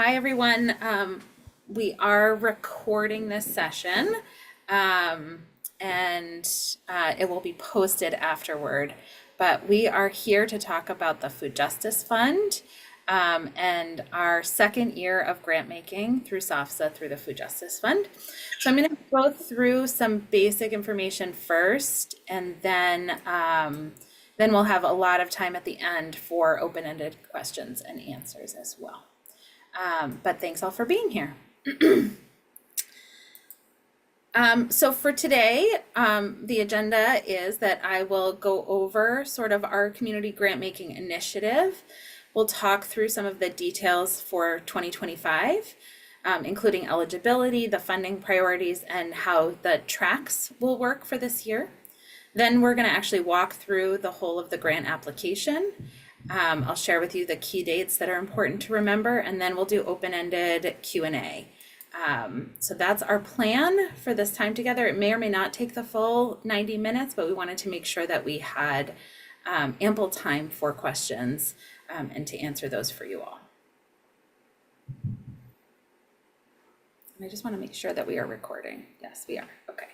Hi, everyone. We are recording this session, and it will be posted afterward. But we are here to talk about the Food Justice Fund and our second year of grant making through SOFSA through the Food Justice Fund. So I'm going to go through some basic information first, and then we'll have a lot of time at the end for open-ended questions and answers as well. But thanks all for being here. So for today, the agenda is that I will go over sort of our community grant making initiative. We'll talk through some of the details for 2025, including eligibility, the funding priorities, and how the tracks will work for this year. Then we're going to actually walk through the whole of the grant application. I'll share with you the key dates that are important to remember, and then we'll do open-ended Q&A. So that's our plan for this time together. It may or may not take the full 90 minutes, but we wanted to make sure that we had ample time for questions and to answer those for you all. And I just want to make sure that we are recording. Yes, we are. Okay.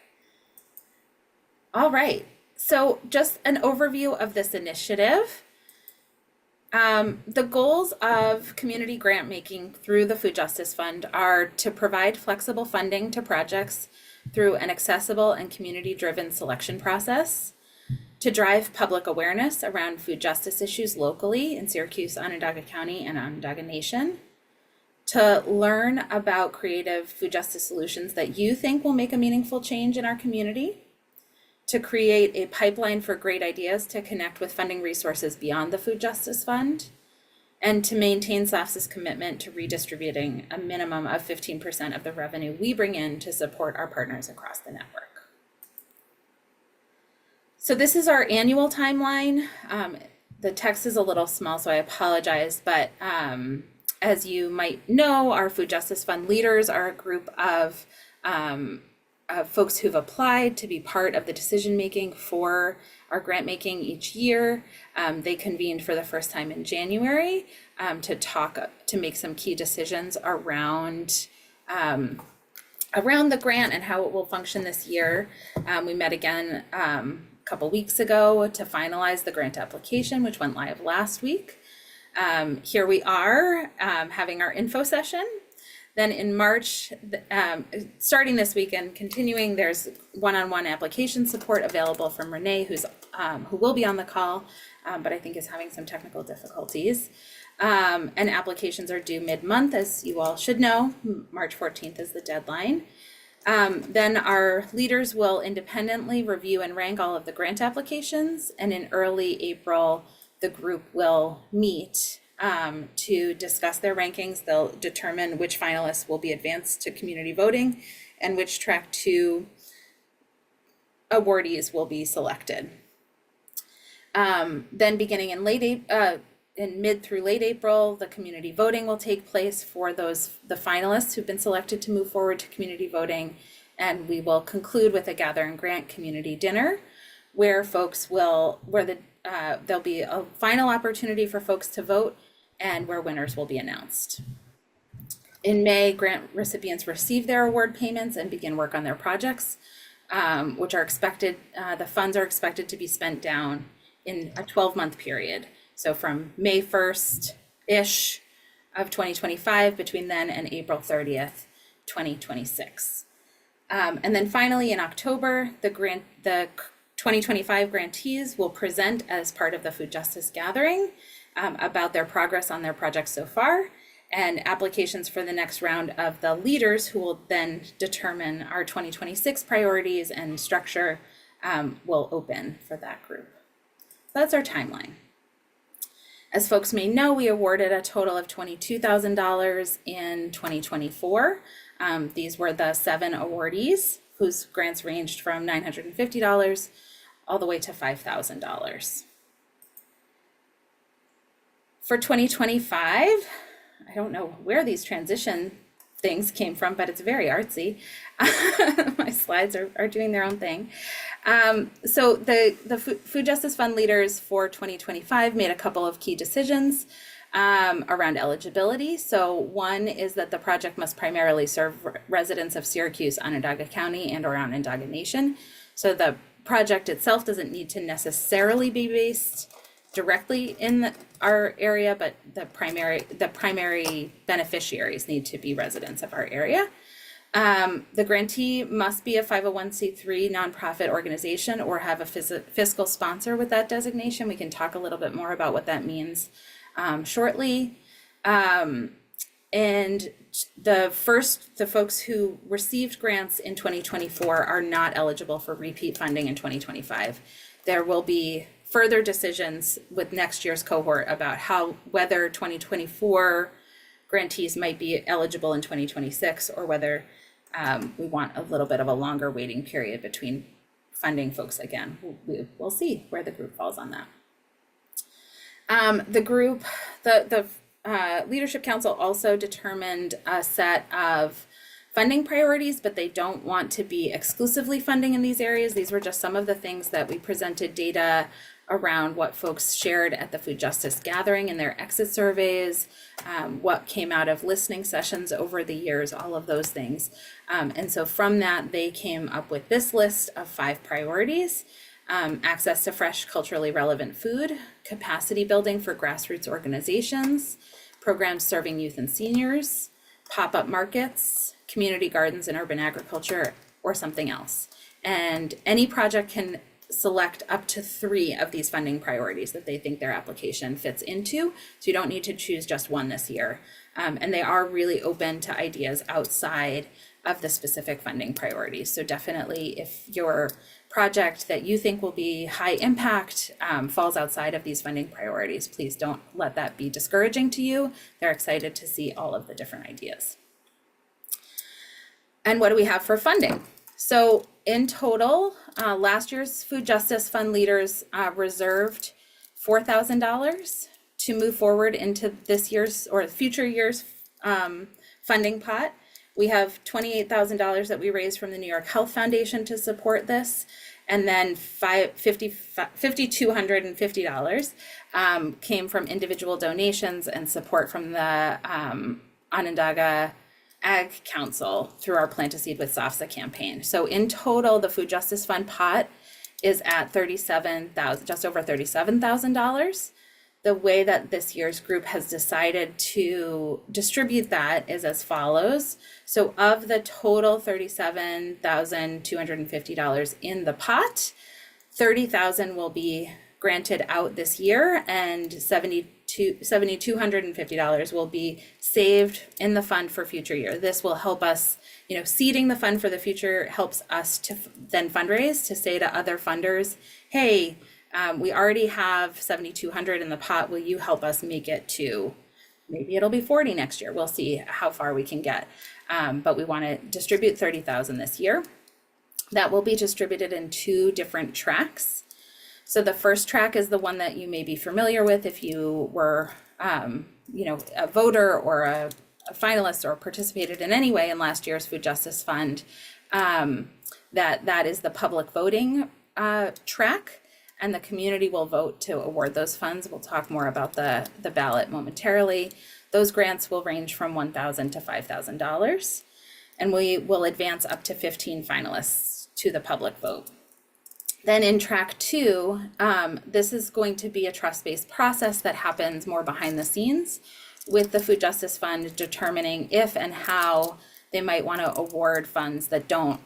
All right. So just an overview of this initiative. The goals of community grant making through the Food Justice Fund are to provide flexible funding to projects through an accessible and community-driven selection process, to drive public awareness around food justice issues locally in Syracuse-Onondaga County and Onondaga Nation, to learn about creative food justice solutions that you think will make a meaningful change in our community, to create a pipeline for great ideas to connect with funding resources beyond the Food Justice Fund, and to maintain SOFSA's commitment to redistributing a minimum of 15% of the revenue we bring in to support our partners across the network. So this is our annual timeline. The text is a little small, so I apologize, but as you might know, our Food Justice Fund leaders are a group of folks who've applied to be part of the decision making for our grant making each year. They convened for the first time in January to make some key decisions around the grant and how it will function this year. We met again a couple weeks ago to finalize the grant application, which went live last week. Here we are having our info session. Then in March, starting this week and continuing, there's one-on-one application support available from Renee, who will be on the call, but I think is having some technical difficulties. And applications are due mid-month, as you all should know. March 14th is the deadline. Then our leaders will independently review and rank all of the grant applications, and in early April, the group will meet to discuss their rankings. They'll determine which finalists will be advanced to community voting and which track 2 awardees will be selected. Then beginning in mid through late April, the community voting will take place for the finalists who've been selected to move forward to community voting, and we will conclude with a Gather and Grant community dinner where there'll be a final opportunity for folks to vote and where winners will be announced. In May, grant recipients receive their award payments and begin work on their projects, which are expected, the funds are expected to be spent down in a 12-month period. So from May 1st-ish of 2025, between then and April 30th, 2026. And then finally in October, the 2025 grantees will present as part of the Food Justice Gathering about their progress on their projects so far, and applications for the next round of the leaders who will then determine our 2026 priorities and structure will open for that group. So that's our timeline. As folks may know, we awarded a total of $22,000 in 2024. These were the 7 awardees whose grants ranged from $950 all the way to $5,000. For 2025, I don't know where these transition things came from, but it's very artsy. My slides are doing their own thing. So the Food Justice Fund leaders for 2025 made a couple of key decisions. around eligibility. So one is that the project must primarily serve residents of Syracuse-Onondaga County and or Onondaga Nation. So the project itself doesn't need to necessarily be based directly in our area, but the primary beneficiaries need to be residents of our area. The grantee must be a 501c3 nonprofit organization or have a fiscal sponsor with that designation. We can talk a little bit more about what that means shortly. And the folks who received grants in 2024 are not eligible for repeat funding in 2025. There will be further decisions with next year's cohort about whether 2024 grantees might be eligible in 2026 or whether we want a little bit of a longer waiting period between funding folks again. We'll see where the group falls on that. The Leadership Council also determined a set of funding priorities, but they don't want to be exclusively funding in these areas. These were just some of the things that we presented data around what folks shared at the Food Justice Gathering in their exit surveys, what came out of listening sessions over the years, all of those things. And so from that, they came up with this list of 5 priorities: access to fresh, culturally relevant food, capacity building for grassroots organizations, programs serving youth and seniors, pop-up markets, community gardens and urban agriculture, or something else. And any project can select up to 3 of these funding priorities that they think their application fits into. So you don't need to choose just one this year. And they are really open to ideas outside of the specific funding priorities. So definitely if your project that you think will be high impact falls outside of these funding priorities, please don't let that be discouraging to you. They're excited to see all of the different ideas. And what do we have for funding? So in total, last year's Food Justice Fund leaders reserved $4,000 to move forward into this year's or future year's funding pot. We have $28,000 that we raised from the New York Health Foundation to support this, and then $5,250 came from individual donations and support from the Onondaga Ag Council through our Plant a Seed with SOFSA campaign. So in total, the Food Justice Fund pot is at just over $37,000. The way that this year's group has decided to distribute that is as follows. So of the total $37,250 in the pot, $30,000 will be granted out this year, and $7,250 will be saved in the fund for future year. This will help us, seeding the fund for the future helps us to then fundraise, to say to other funders, hey, we already have $7,200 in the pot. Will you help us make it to, maybe it'll be 40 next year. We'll see how far we can get. But we want to distribute $30,000 this year. That will be distributed in 2 different tracks. So the first track is the one that you may be familiar with if you were, a voter or a finalist or participated in any way in last year's Food Justice Fund. That is the public voting track, and the community will vote to award those funds. We'll talk more about the ballot momentarily. Those grants will range from $1,000 to $5,000, and we will advance up to 15 finalists to the public vote. Then in track 2, this is going to be a trust-based process that happens more behind the scenes with the Food Justice Fund determining if and how they might want to award funds that don't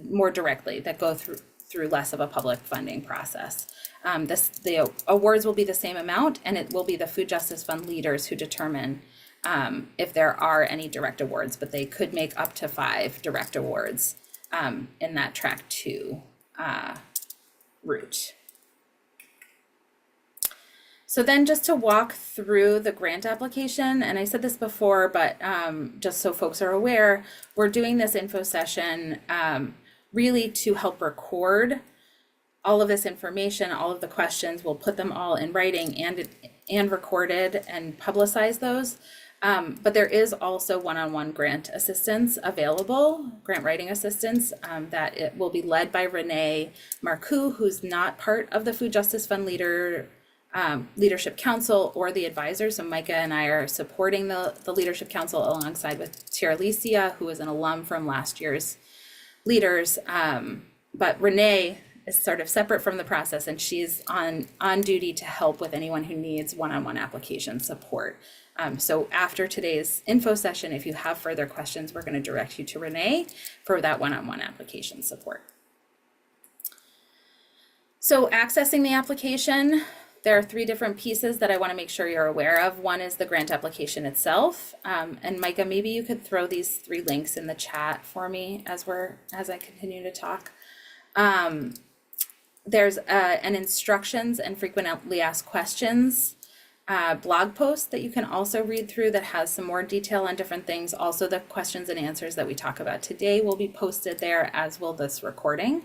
more directly, that go through less of a public funding process. The awards will be the same amount, and it will be the Food Justice Fund leaders who determine if there are any direct awards, but they could make up to 5 direct awards in that track 2 route. So then just to walk through the grant application, and I said this before, but just so folks are aware, we're doing this info session really to help record all of this information, all of the questions. We'll put them all in writing and recorded and publicize those. But there is also one-on-one grant assistance available, grant writing assistance, that it will be led by Renee Marcoux, who's not part of the Food Justice Fund leader Leadership Council or the advisors. So Micah and I are supporting the Leadership Council alongside with Tira Alicia, who is an alum from last year's leaders. But Renee is sort of separate from the process, and she's on duty to help with anyone who needs one-on-one application support. So after today's info session, if you have further questions, we're going to direct you to Renee for that one-on-one application support. So accessing the application, there are 3 different pieces that I want to make sure you're aware of. One is the grant application itself. And Micah, maybe you could throw these 3 links in the chat for me as I continue to talk. There's an instructions and frequently asked questions blog post that you can also read through that has some more detail on different things. Also, the questions and answers that we talk about today will be posted there, as will this recording.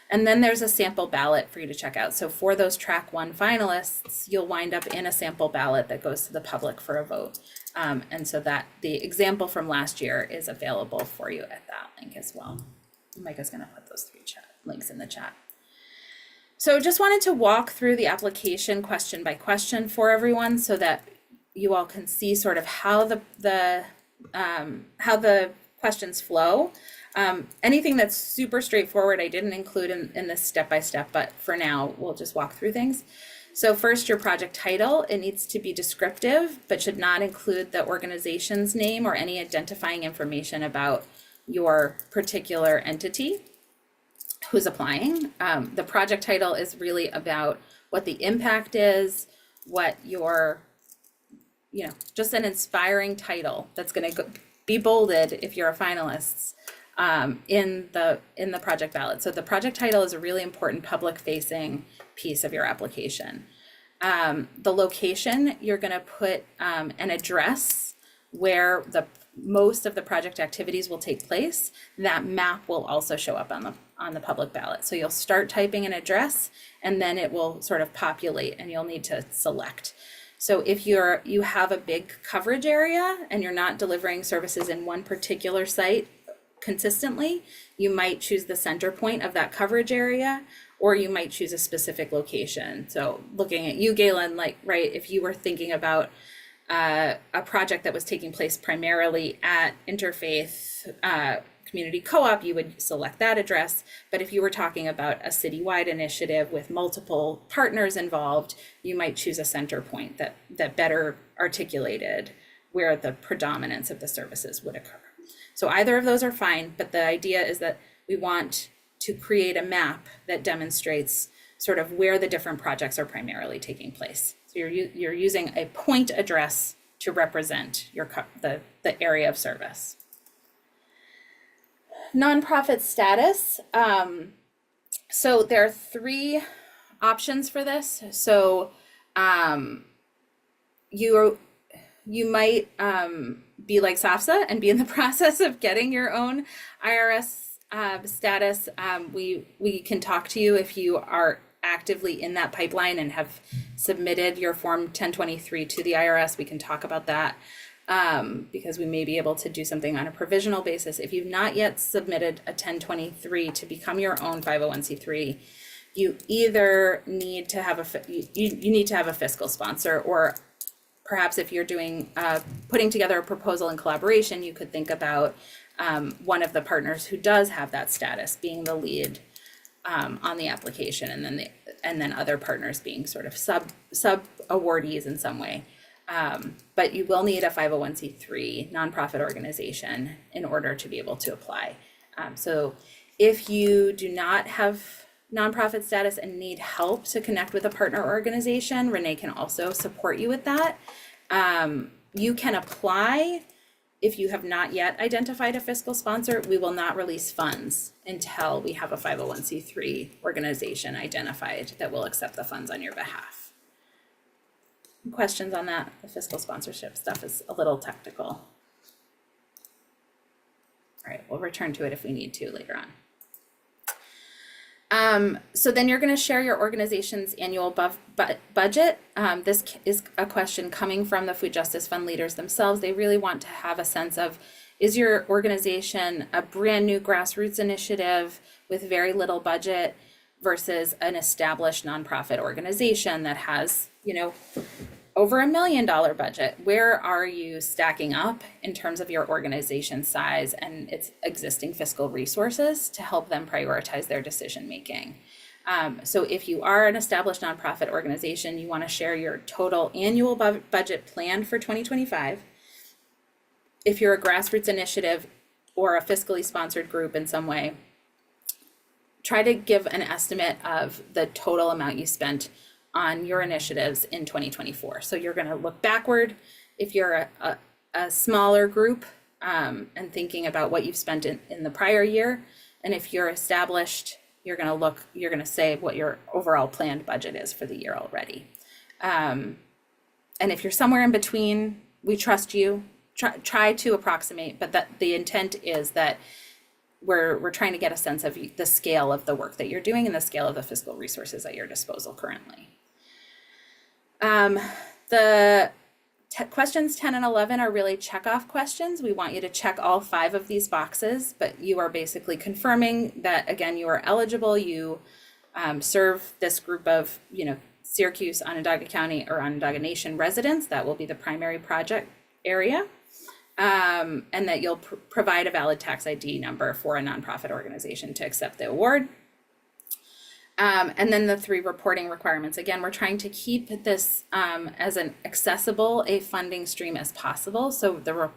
And then there's a sample ballot for you to check out. So for those track 1 finalists, you'll wind up in a sample ballot that goes to the public for a vote. And so that the example from last year is available for you at that link as well. Micah's gonna put those 3 links in the chat. So just wanted to walk through the application question by question for everyone so that you all can see sort of how the questions flow. Anything that's super straightforward, I didn't include in this step-by-step, but for now, we'll just walk through things. So first, your project title, it needs to be descriptive, but should not include the organization's name or any identifying information about your particular entity who's applying. The project title is really about what the impact is, what your, just an inspiring title that's going to be bolded if you're a finalist in the project ballot. So the project title is a really important public facing piece of your application. The location, you're going to put an address where most of the project activities will take place. That map will also show up on the public ballot. So you'll start typing an address and then it will sort of populate and you'll need to select. So if you have a big coverage area and you're not delivering services in one particular site consistently, you might choose the center point of that coverage area, or you might choose a specific location. So looking at you, Galen, if you were thinking about a project that was taking place primarily at Interfaith Community Co-op, you would select that address. But if you were talking about a citywide initiative with multiple partners involved, you might choose a center point that better articulated where the predominance of the services would occur. So either of those are fine, but the idea is that we want to create a map that demonstrates sort of where the different projects are primarily taking place. So you're using a point address to represent the area of service. Nonprofit status. So there are 3 options for this. So you might be like SOFSA and be in the process of getting your own IRS status. We can talk to you if you are actively in that pipeline and have submitted your Form 1023 to the IRS. We can talk about that because we may be able to do something on a provisional basis. If you've not yet submitted a 1023 to become your own 501c3, you either need to have you need to have a fiscal sponsor, or perhaps if you're doing putting together a proposal in collaboration, you could think about one of the partners who does have that status being the lead on the application, and then other partners being sort of sub awardees in some way. But you will need a 501c3 nonprofit organization in order to be able to apply. So if you do not have nonprofit status and need help to connect with a partner organization, Renee can also support you with that. You can apply if you have not yet identified a fiscal sponsor. We will not release funds until we have a 501c3 organization identified that will accept the funds on your behalf. Questions on that? The fiscal sponsorship stuff is a little technical. All right, we'll return to it if we need to later on. So then you're going to share your organization's annual budget. This is a question coming from the Food Justice Fund leaders themselves. They really want to have a sense of, is your organization a brand new grassroots initiative with very little budget? versus an established nonprofit organization that has, over $1 million budget. Where are you stacking up in terms of your organization size and its existing fiscal resources to help them prioritize their decision making? So if you are an established nonprofit organization, you want to share your total annual budget plan for 2025. If you're a grassroots initiative or a fiscally sponsored group in some way, try to give an estimate of the total amount you spent on your initiatives in 2024. So you're going to look backward if you're a smaller group and thinking about what you've spent in the prior year. And if you're established, you're going to say what your overall planned budget is for the year already. And if you're somewhere in between, we trust you. Try to approximate, but that the intent is that we're trying to get a sense of the scale of the work that you're doing and the scale of the fiscal resources at your disposal currently. The questions 10 and 11 are really checkoff questions. We want you to check all 5 of these boxes, but you are basically confirming that, again, you are eligible. You serve this group of, Syracuse-Onondaga County or Onondaga Nation residents. That will be the primary project area. And that you'll provide a valid tax ID number for a nonprofit organization to accept the award. And then the 3 reporting requirements. Again, we're trying to keep this as an accessible a funding stream as possible. So the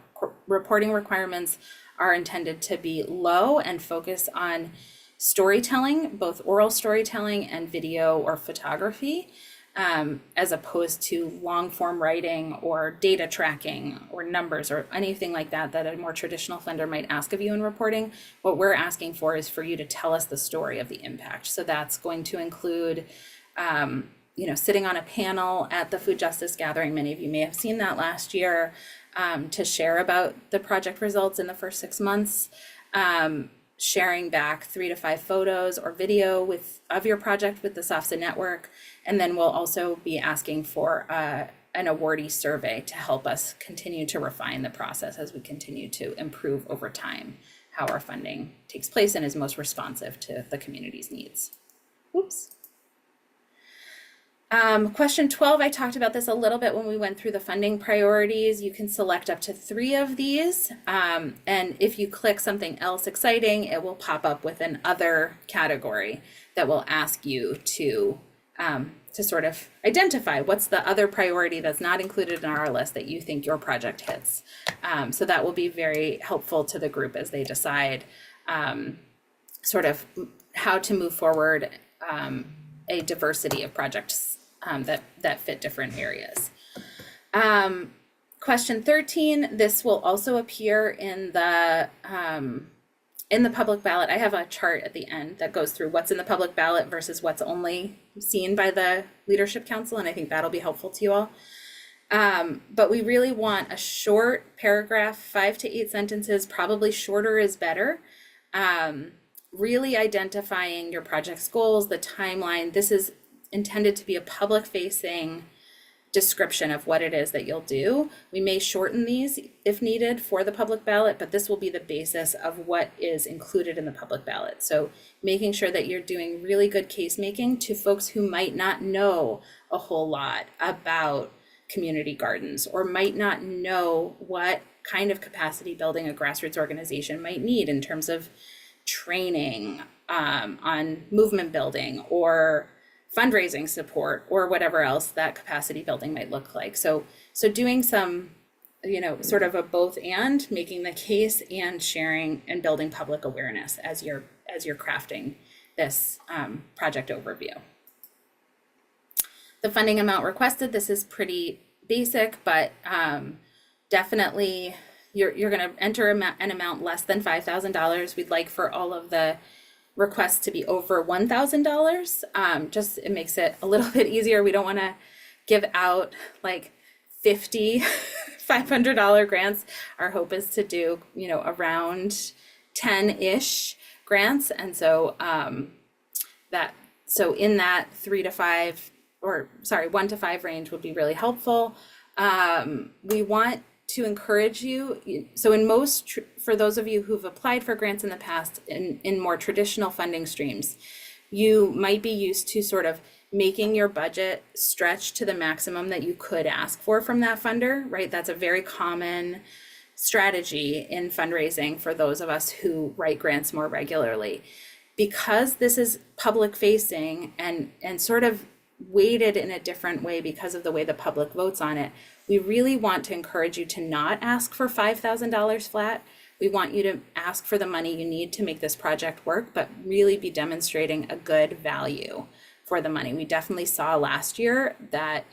reporting requirements are intended to be low and focus on storytelling, both oral storytelling and video or photography, as opposed to long form writing or data tracking or numbers or anything like that a more traditional funder might ask of you in reporting. What we're asking for is for you to tell us the story of the impact. So that's going to include, sitting on a panel at the Food Justice Gathering. Many of you may have seen that last year, to share about the project results in the first 6 months. Sharing back 3 to 5 photos or video of your project with the SOFSA network. And then we'll also be asking for an awardee survey to help us continue to refine the process as we continue to improve over time how our funding takes place and is most responsive to the community's needs. Oops. Question 12, I talked about this a little bit when we went through the funding priorities. You can select up to 3 of these. And if you click something else exciting, it will pop up with an other category that will ask you to sort of identify what's the other priority that's not included in our list that you think your project hits. So that will be very helpful to the group as they decide sort of how to move forward a diversity of projects that fit different areas. Question 13, this will also appear in the public ballot. I have a chart at the end that goes through what's in the public ballot versus what's only seen by the Leadership Council, and I think that'll be helpful to you all. But we really want a short paragraph, 5 to 8 sentences, probably shorter is better. Really identifying your project's goals, the timeline. This is intended to be a public-facing description of what it is that you'll do. We may shorten these if needed for the public ballot, but this will be the basis of what is included in the public ballot. So making sure that you're doing really good case making to folks who might not know a whole lot about community gardens or might not know what kind of capacity building a grassroots organization might need in terms of training on movement building or fundraising support or whatever else that capacity building might look like. So doing some, sort of a both and, making the case and sharing and building public awareness as you're crafting this project overview. The funding amount requested, this is pretty basic, but definitely you're going to enter an amount less than $5,000. We'd like for all of the requests to be over $1,000. Just it makes it a little bit easier. We don't want to give out like 50 $500 grants. Our hope is to do around 10-ish grants, and so in that 1 to 5 range would be really helpful. We want to encourage you. So in for those of you who've applied for grants in the past in more traditional funding streams, you might be used to sort of making your budget stretch to the maximum that you could ask for from that funder, right? That's a very common strategy in fundraising for those of us who write grants more regularly. Because this is public facing and sort of weighted in a different way because of the way the public votes on it, we really want to encourage you to not ask for $5,000 flat. We want you to ask for the money you need to make this project work, but really be demonstrating a good value for the money. We definitely saw last year that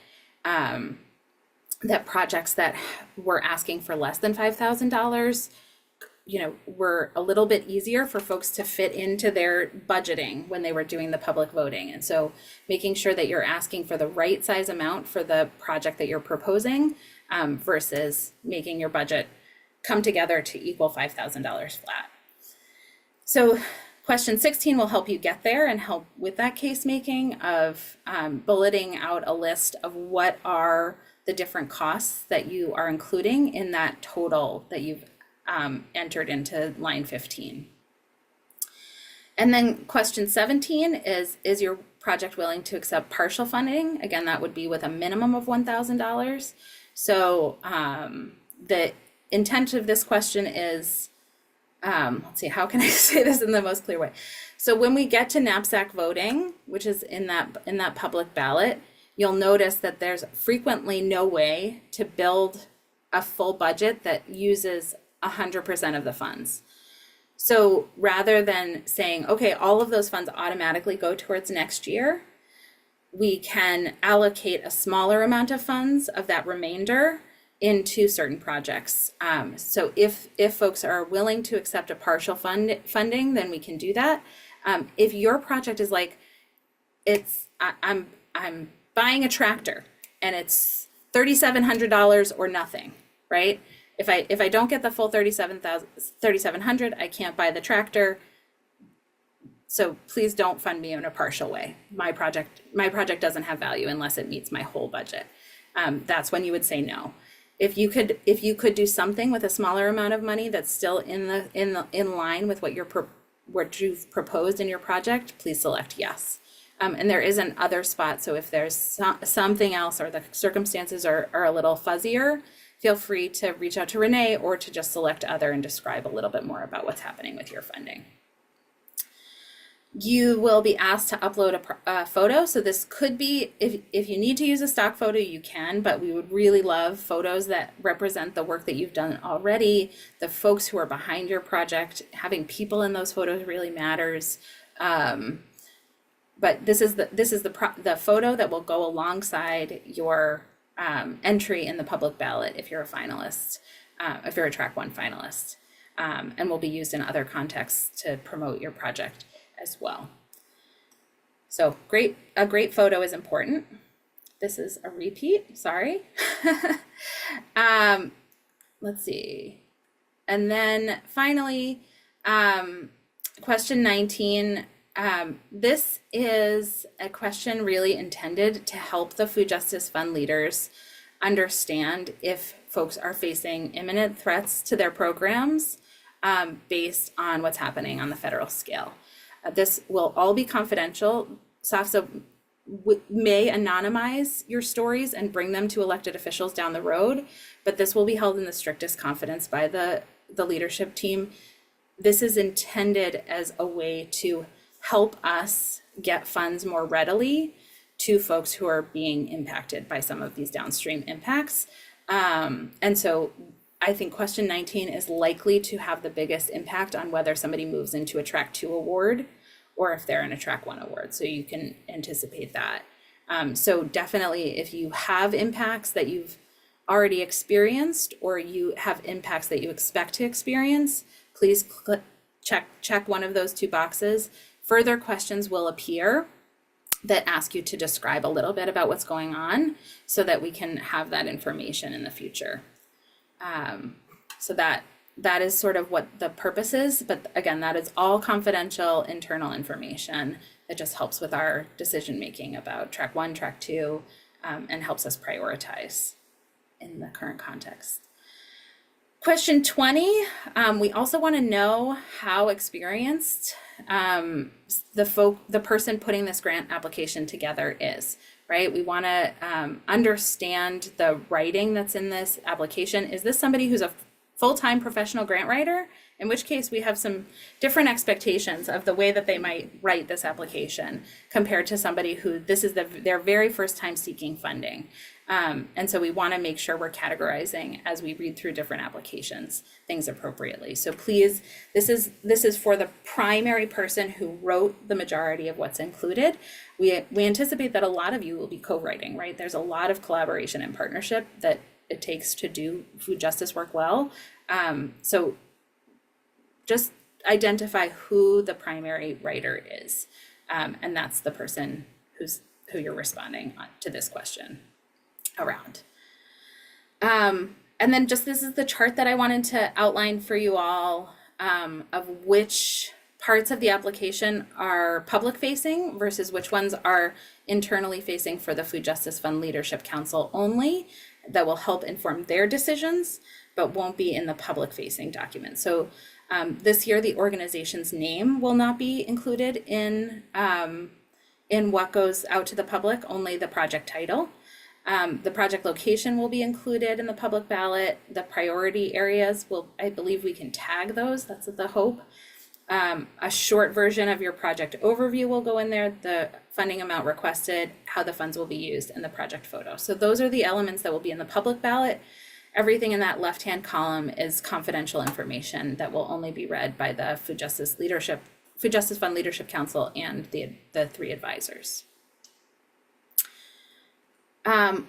that projects that were asking for less than $5,000, were a little bit easier for folks to fit into their budgeting when they were doing the public voting. And so making sure that you're asking for the right size amount for the project that you're proposing versus making your budget come together to equal $5,000 flat. So question 16 will help you get there and help with that case making of bulleting out a list of what are the different costs that you are including in that total that you've entered into line 15. And then question 17 is your project willing to accept partial funding? Again, that would be with a minimum of $1,000. So the intent of this question is, let's see, how can I say this in the most clear way? So when we get to knapsack voting, which is in that public ballot, you'll notice that there's frequently no way to build a full budget that uses 100% of the funds. So rather than saying, okay, all of those funds automatically go towards next year, we can allocate a smaller amount of funds of that remainder into certain projects. So if folks are willing to accept a partial funding, then we can do that. If your project is like, I'm buying a tractor and it's $3,700 or nothing, right? If I don't get the full $3,700, I can't buy the tractor. So please don't fund me in a partial way. My project doesn't have value unless it meets my whole budget. That's when you would say no. If you could do something with a smaller amount of money that's still in line with what you've proposed in your project, please select yes. And there is an other spot. So if there's something else or the circumstances are a little fuzzier, feel free to reach out to Renee or to just select other and describe a little bit more about what's happening with your funding. You will be asked to upload a photo. So this could be, if you need to use a stock photo, you can, but we would really love photos that represent the work that you've done already, the folks who are behind your project. Having people in those photos really matters. But this is the photo that will go alongside your entry in the public ballot if you're a finalist, if you're a track 1 finalist, and will be used in other contexts to promote your project as well. So a great photo is important. This is a repeat, sorry. Let's see. And then finally, question 19, this is a question really intended to help the Food Justice Fund leaders understand if folks are facing imminent threats to their programs based on what's happening on the federal scale. This will all be confidential. SOFSA may anonymize your stories and bring them to elected officials down the road, but this will be held in the strictest confidence by the leadership team. This is intended as a way to help us get funds more readily to folks who are being impacted by some of these downstream impacts. And so I think question 19 is likely to have the biggest impact on whether somebody moves into a track 2 award or if they're in a track 1 award. So you can anticipate that. So definitely if you have impacts that you've already experienced or you have impacts that you expect to experience, please check one of those 2 boxes. Further questions will appear that ask you to describe a little bit about what's going on so that we can have that information in the future. So that is sort of what the purpose is, but again, that is all confidential internal information that just helps with our decision making about track 1, track 2, and helps us prioritize in the current context. Question 20, we also want to know how experienced the person putting this grant application together is, right? We want to understand the writing that's in this application. Is this somebody who's a full-time professional grant writer? In which case we have some different expectations of the way that they might write this application compared to somebody who this is their very first time seeking funding. And so we want to make sure we're categorizing as we read through different applications things appropriately. So please, this is for the primary person who wrote the majority of what's included. We anticipate that a lot of you will be co-writing, right? There's a lot of collaboration and partnership that it takes to do food justice work well. So just identify who the primary writer is. And that's the person who you're responding to this question around. And then just this is the chart that I wanted to outline for you all of which parts of the application are public facing versus which ones are internally facing for the Food Justice Fund Leadership Council only, that will help inform their decisions, but won't be in the public facing document. So this year, the organization's name will not be included in what goes out to the public, only the project title. The project location will be included in the public ballot. The priority areas I believe we can tag those, that's the hope. A short version of your project overview will go in there, the funding amount requested, how the funds will be used, and the project photo. So those are the elements that will be in the public ballot. Everything in that left-hand column is confidential information that will only be read by the Food Justice Fund Leadership Council and the 3 advisors.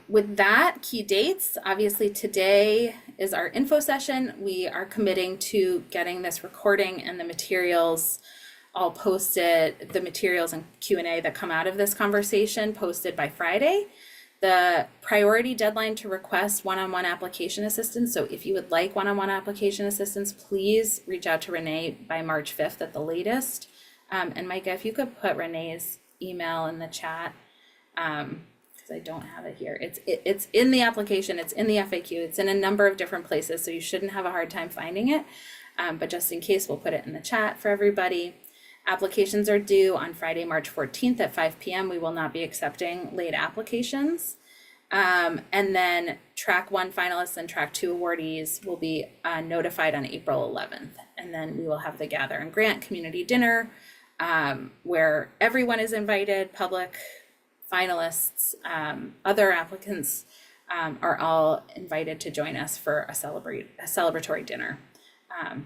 With that, key dates, obviously today is our info session. We are committing to getting this recording and the materials all posted, the materials and Q&A that come out of this conversation posted by Friday. The priority deadline to request one-on-one application assistance. So if you would like one-on-one application assistance, please reach out to Renee by March 5th at the latest. And Micah, if you could put Renee's email in the chat, because I don't have it here. It's in the application, it's in the FAQ, it's in a number of different places, so you shouldn't have a hard time finding it. But just in case, we'll put it in the chat for everybody. Applications are due on Friday, March 14th at 5 p.m. We will not be accepting late applications. And then track 1 finalists and track 2 awardees will be notified on April 11th. And then we will have the Gather and Grant community dinner where everyone is invited, public, finalists, other applicants are all invited to join us for a celebratory dinner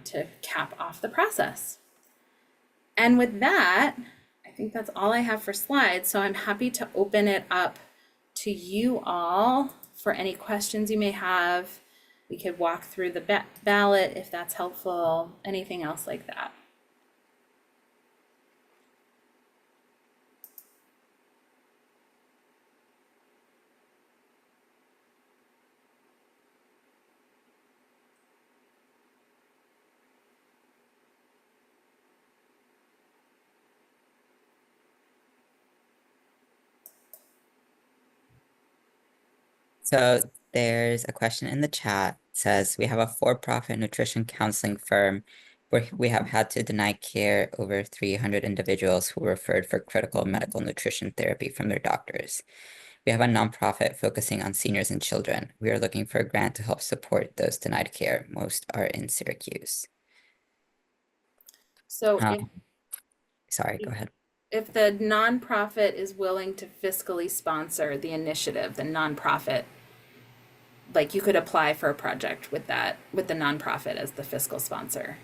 to cap off the process. And with that, I think that's all I have for slides. So I'm happy to open it up to you all for any questions you may have. We could walk through the ballot if that's helpful, anything else like that. So there's a question in the chat. It says, we have a for-profit nutrition counseling firm where we have had to deny care over 300 individuals who were referred for critical medical nutrition therapy from their doctors. We have a nonprofit focusing on seniors and children. We are looking for a grant to help support those denied care. Most are in Syracuse. So sorry, go ahead. If the nonprofit is willing to fiscally sponsor the initiative, the nonprofit, like you could apply for a project with the nonprofit as the fiscal sponsor.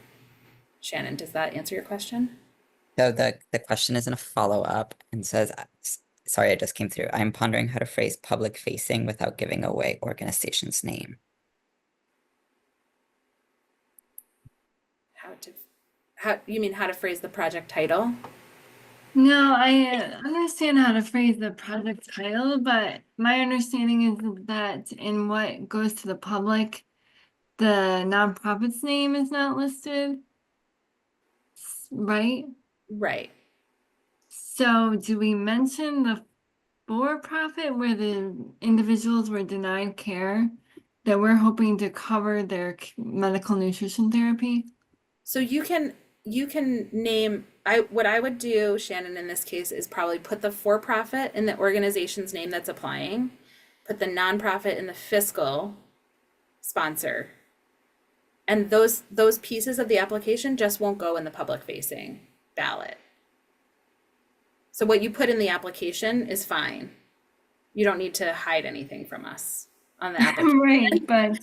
Shannon, does that answer your question? So the question isn't a follow-up and says, sorry, it just came through. I'm pondering how to phrase public facing without giving away organization's name. You mean how to phrase the project title? No, I understand how to phrase the project title, but my understanding is that in what goes to the public, the nonprofit's name is not listed, right? Right. So do we mention the for-profit where the individuals were denied care that we're hoping to cover their medical nutrition therapy? So you can name, what I would do, Shannon, in this case is probably put the for-profit in the organization's name that's applying, put the nonprofit in the fiscal sponsor. And those pieces of the application just won't go in the public facing ballot. So what you put in the application is fine. You don't need to hide anything from us on the application. Right, but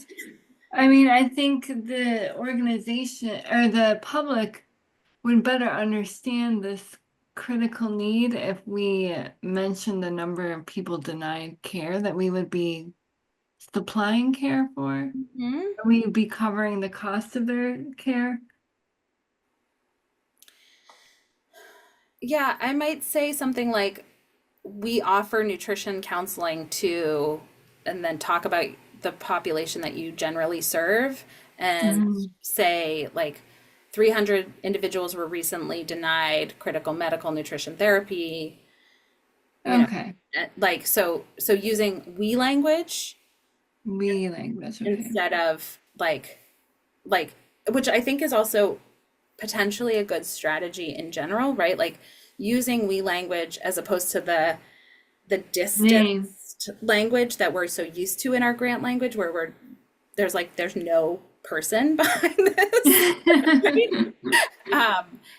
I mean, I think the organization or the public would better understand this critical need if we mention the number of people denied care that we would be supplying care for. Mhm. We would be covering the cost of their care. Yeah, I might say something like, we offer nutrition counseling to, and then talk about the population that you generally serve, and Mhm. say like 300 individuals were recently denied critical medical nutrition therapy. You know, Okay, like so using we language we language, okay. instead of like which I think is also potentially a good strategy in general, right? Like using we language as opposed to the Name. distanced language that we're so used to in our grant language, where there's no person behind this.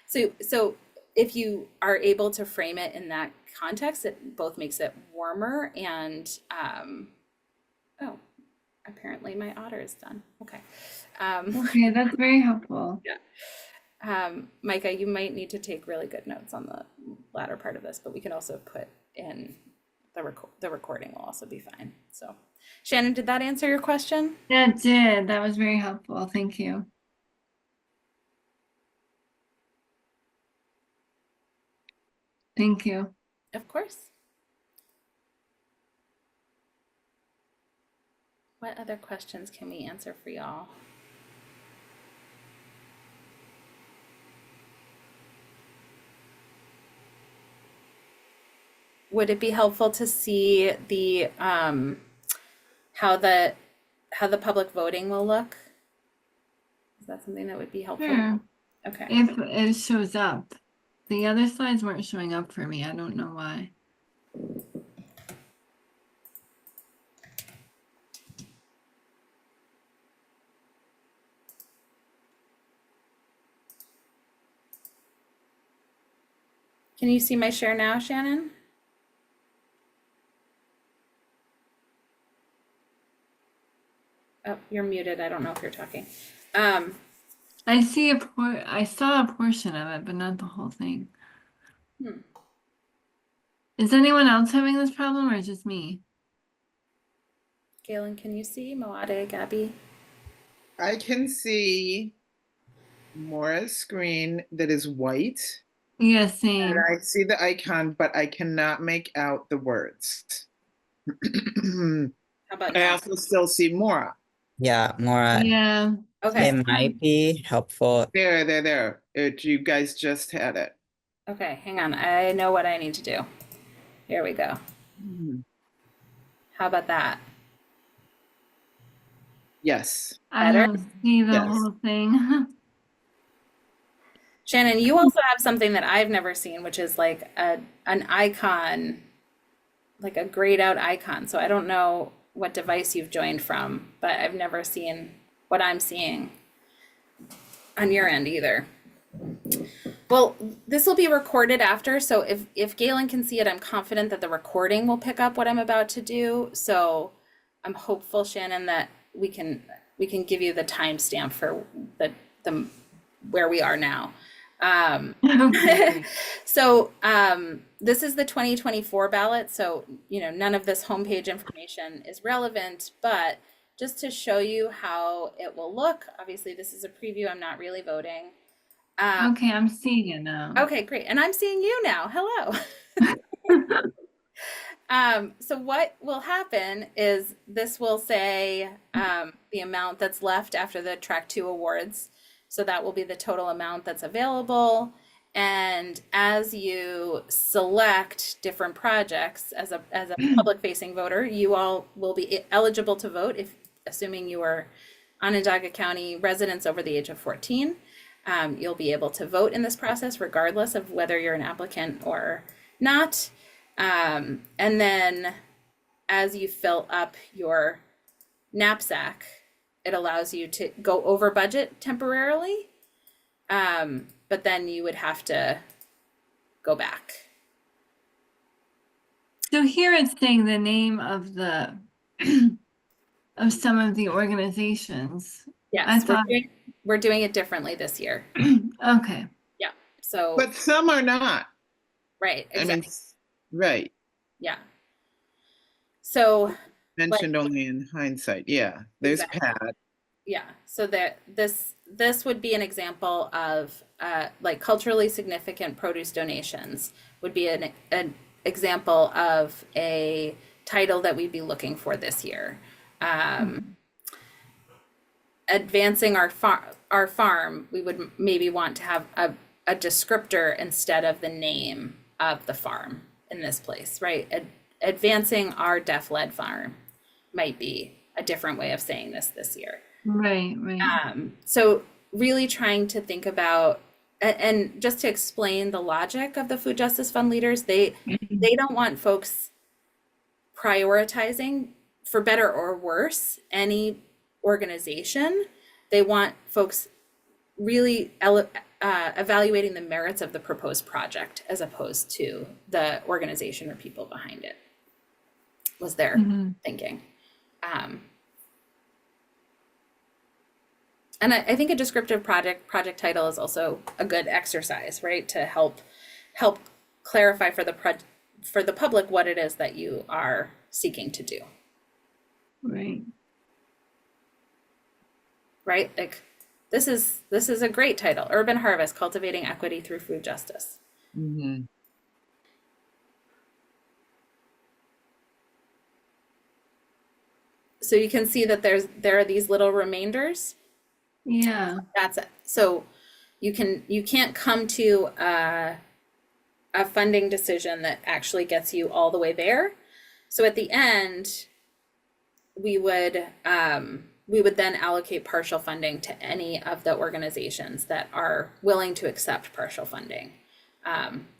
So if you are able to frame it in that context, it both makes it warmer and oh, apparently my otter is done. Okay. Okay, that's very helpful. Micah, you might need to take really good notes on the latter part of this, but we can also put in the recording will also be fine. So, Shannon, did that answer your question? That did. That was very helpful. Thank you. Thank you. Of course. What other questions can we answer for y'all? Would it be helpful to see the how the public voting will look? Is that something that would be helpful? Sure. Okay. If it shows up. The other slides weren't showing up for me. I don't know why. Can you see my share now, Shannon? Oh, you're muted. I don't know if you're talking. I saw a portion of it, but not the whole thing. Hmm. Is anyone else having this problem or just me? Galen, can you see? Moade, Gabby? I can see Maura's screen that is white, Yeah, and same. I see the icon, but I cannot make out the words. How about I now? also still see Maura. Yeah, Maura, Yeah. Okay. it might be helpful. There. You guys just had it. Okay, hang on. I know what I need to do. Here we go. How about that? Yes. I Better? don't see the Yes. whole thing. Shannon, you also have something that I've never seen, which is like an icon, like a grayed out icon. So I don't know what device you've joined from, but I've never seen what I'm seeing on your end either. Well, this will be recorded after, so if Galen can see it, I'm confident that the recording will pick up what I'm about to do. So I'm hopeful, Shannon, that we can give you the timestamp for the where we are now. Okay. So this is the 2024 ballot, so none of this homepage information is relevant, but just to show you how it will look, obviously this is a preview, I'm not really voting. Okay, I'm seeing it now. Okay, great, and I'm seeing you now, hello. So what will happen is this will say the amount that's left after the Track 2 awards. So that will be the total amount that's available. And as you select different projects as a public facing voter, you all will be eligible to vote if assuming you are Onondaga County residents over the age of 14. You'll be able to vote in this process regardless of whether you're an applicant or not. And then as you fill up your knapsack, it allows you to go over budget temporarily. But then you would have to go back. So here it's saying the name of the of some of the organizations. I Yes, thought, we're doing it differently this year. okay. Yeah. So But some are not. right, I mean, exactly. right. Yeah. So Mentioned only in hindsight. Yeah. There's Exactly. Pat. yeah, so that this would be an example of like culturally significant produce donations would be an example of a title that we'd be looking for this year. Advancing our farm, we would maybe want to have a descriptor instead of the name of the farm in this place, right? Advancing our deaf-led farm might be a different way of saying this year. Right, right. So really trying to think about, and just to explain the logic of the Food Justice Fund leaders, they don't want folks prioritizing, for better or worse, any organization. They want folks really evaluating the merits of the proposed project as opposed to the organization or people behind it, was their thinking. And I think a descriptive project title is also a good exercise, right? To help clarify for the public what it is that you are seeking to do. Right. Right? Like this is a great title. Urban Harvest, Cultivating Equity Through Food Justice. Mm-hmm. So you can see that there are these little remainders. Yeah. That's it. So you can't come to a funding decision that actually gets you all the way there. So at the end, we would then allocate partial funding to any of the organizations that are willing to accept partial funding.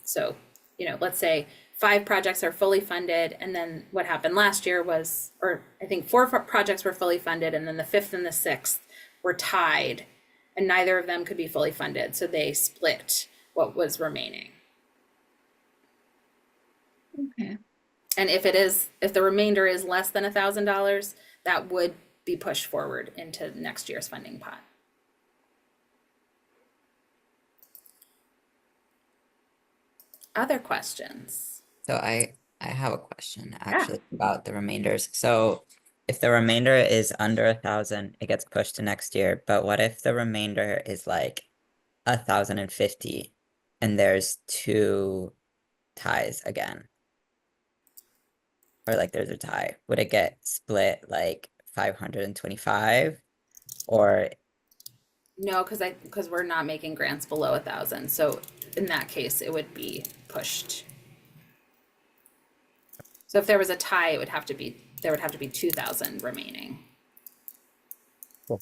So, let's say 5 projects are fully funded, and then what happened last year was, or I think 4 projects were fully funded, and then the 5th and the 6th were tied, and neither of them could be fully funded, so they split what was remaining. Okay. And if the remainder is less than $1,000, that would be pushed forward into next year's funding pot. Other questions? So I have a question actually about the remainders. So if the remainder is under 1,000, it gets pushed to next year. But what if the remainder is like 1,050 and there's 2 ties again? Or like there's a tie. Would it get split like 525? Or No, because we're not making grants below 1,000. So in that case, it would be pushed. So if there was a tie, there would have to be 2,000 remaining. Cool.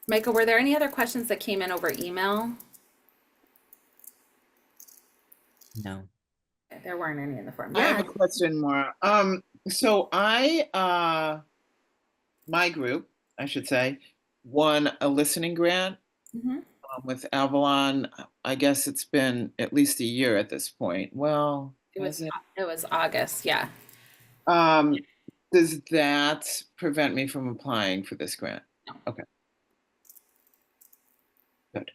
Michael, were there any other questions that came in over email? no? There weren't any in the form. I have a question, Maura. So my group, I should say, won a listening grant with Avalon. I guess it's been at least a year at this point. Well, It was August, yeah. Does that prevent me from applying for this grant? No. Okay. Good.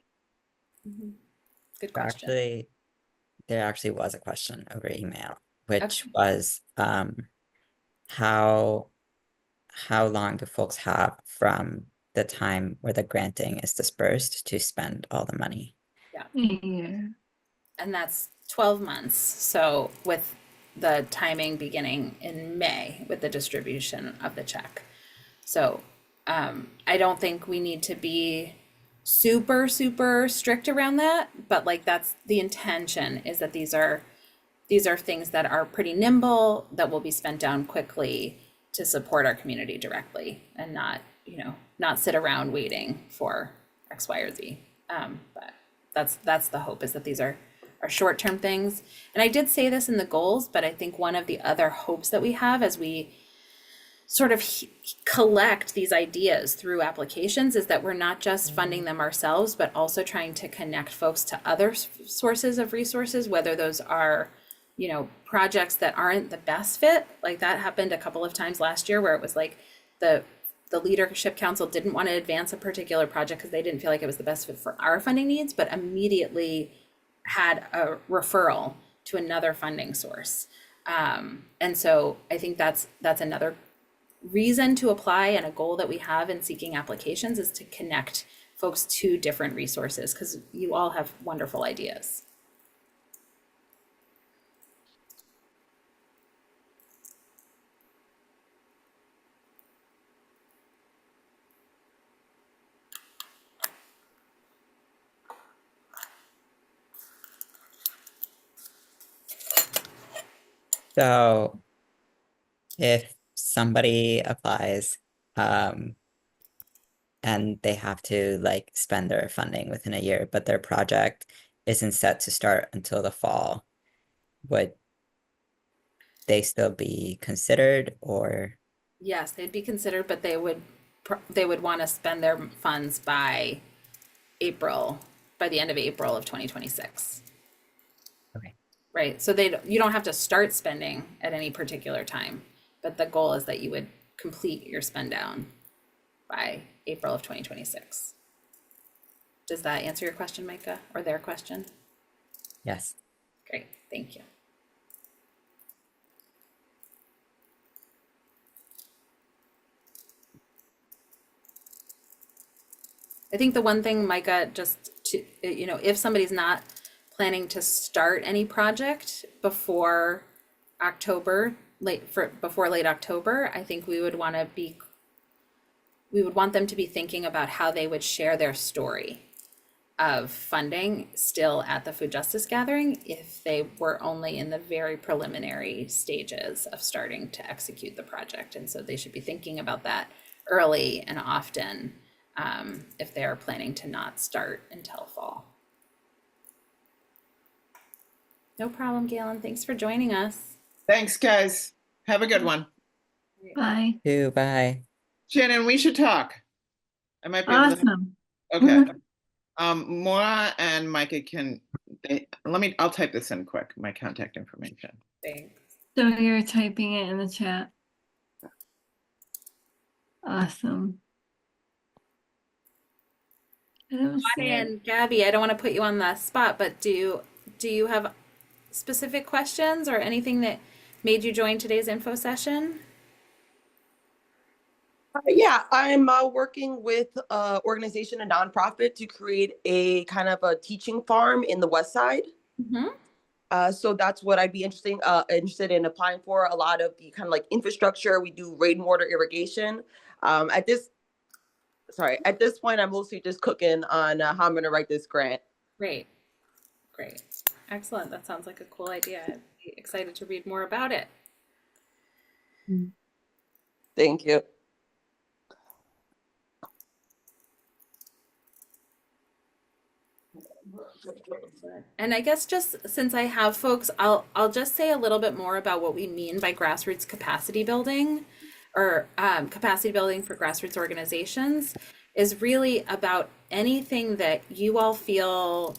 Good question. Actually, there actually was a question over email, which was how long do folks have from the time where the granting is dispersed to spend all the money? Yeah. And that's 12 months. So with the timing beginning in May with the distribution of the check. So I don't think we need to be super, super strict around that, but like that's the intention, is that these are things that are pretty nimble, that will be spent down quickly to support our community directly, and not, not sit around waiting for X, Y, or Z. But that's the hope, is that these are short-term things. And I did say this in the goals, but I think one of the other hopes that we have as we sort of collect these ideas through applications is that we're not just funding them ourselves, but also trying to connect folks to other sources of resources, whether those are, projects that aren't the best fit. Like that happened a couple of times last year, where it was like the leadership council didn't want to advance a particular project because they didn't feel like it was the best fit for our funding needs, but immediately had a referral to another funding source. And so I think that's another reason to apply, and a goal that we have in seeking applications, is to connect folks to different resources, because you all have wonderful ideas. So if somebody applies, and they have to like spend their funding within a year, but their project isn't set to start until the fall, would they still be considered, or? Yes, they'd be considered, but they would want to spend their funds by the end of April of 2026. Okay. Right, so you don't have to start spending at any particular time, but the goal is that you would complete your spend down by April of 2026. Does that answer your question, Micah, or their question? Yes. Great, thank you. I think the one thing, Micah, just to, if somebody's not planning to start any project before before late October, I think we would want them to be thinking about how they would share their story of funding still at the food justice gathering if they were only in the very preliminary stages of starting to execute the project. And so they should be thinking about that early and often, if they are planning to not start until fall. No problem, Galen. Thanks for joining us. Thanks, guys. Have a good one. Bye. Bye. Shannon, we should talk. I might be able to. Awesome. Okay. Maura and Micah I'll type this in quick, my contact information. Thanks. So you're typing it in the chat. Awesome. I don't see it. And Gabby, I don't want to put you on the spot, but do you have specific questions or anything that made you join today's info session? Yeah, I'm working with an organization, a nonprofit, to create a kind of a teaching farm in the West Side. Mm-hmm. So that's what I'd be interested in applying for. A lot of the kind of like infrastructure. We do rainwater irrigation. At this point, I'm mostly just cooking on how I'm going to write this grant. Great. Excellent. That sounds like a cool idea. I'd be excited to read more about it. Thank you. And I guess just since I have folks, I'll just say a little bit more about what we mean by grassroots capacity building, or capacity building for grassroots organizations is really about anything that you all feel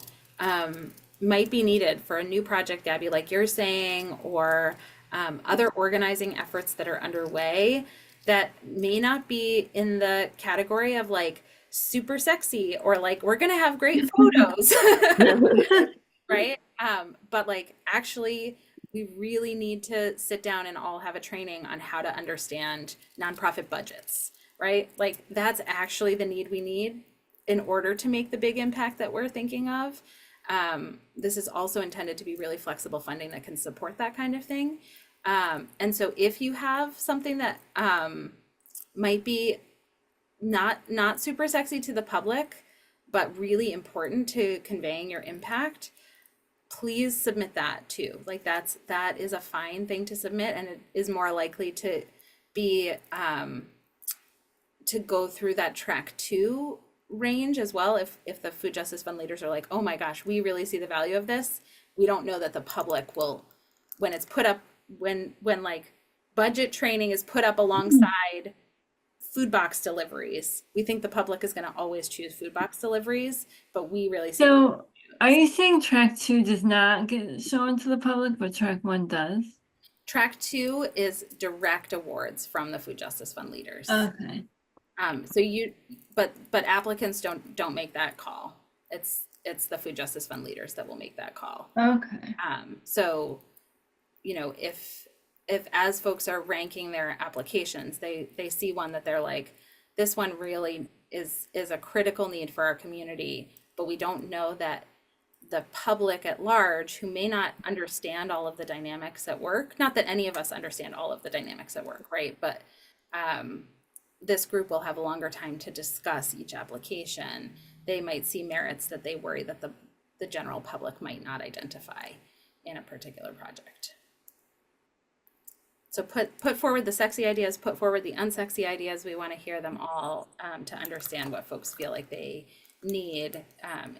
might be needed for a new project, Gabby, like you're saying, or other organizing efforts that are underway that may not be in the category of like super sexy or like we're gonna have great photos, right? But like actually we really need to sit down and all have a training on how to understand nonprofit budgets, right? Like that's actually the need we need in order to make the big impact that we're thinking of. This is also intended to be really flexible funding that can support that kind of thing. And so if you have something that might be not super sexy to the public, but really important to conveying your impact, please submit that too. Like that is a fine thing to submit, and it is more likely to be to go through that track 2 range as well. If the food justice fund leaders are like, oh my gosh, we really see the value of this, we don't know that the public will, when it's put up, when like budget training is put up alongside food box deliveries, we think the public is going to always choose food box deliveries, but we really see. So are you saying track 2 does not get shown to the public, but track 1 does? Track 2 is direct awards from the food justice fund leaders. Okay. So but applicants don't make that call. It's the food justice fund leaders that will make that call. Okay. So, if as folks are ranking their applications, they see one that they're like, this one really is a critical need for our community, but we don't know that the public at large, who may not understand all of the dynamics at work, not that any of us understand all of the dynamics at work, right? But this group will have a longer time to discuss each application. They might see merits that they worry that the general public might not identify in a particular project. So put forward the sexy ideas, put forward the unsexy ideas. We want to hear them all to understand what folks feel like they need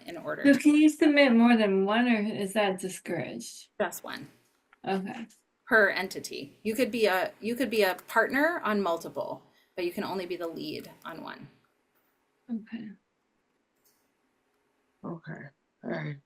in order So to. can you submit more than one, or is that discouraged? Just one Okay. per entity. You could be a partner on multiple, but you can only be the lead on one. Okay. Okay. All right.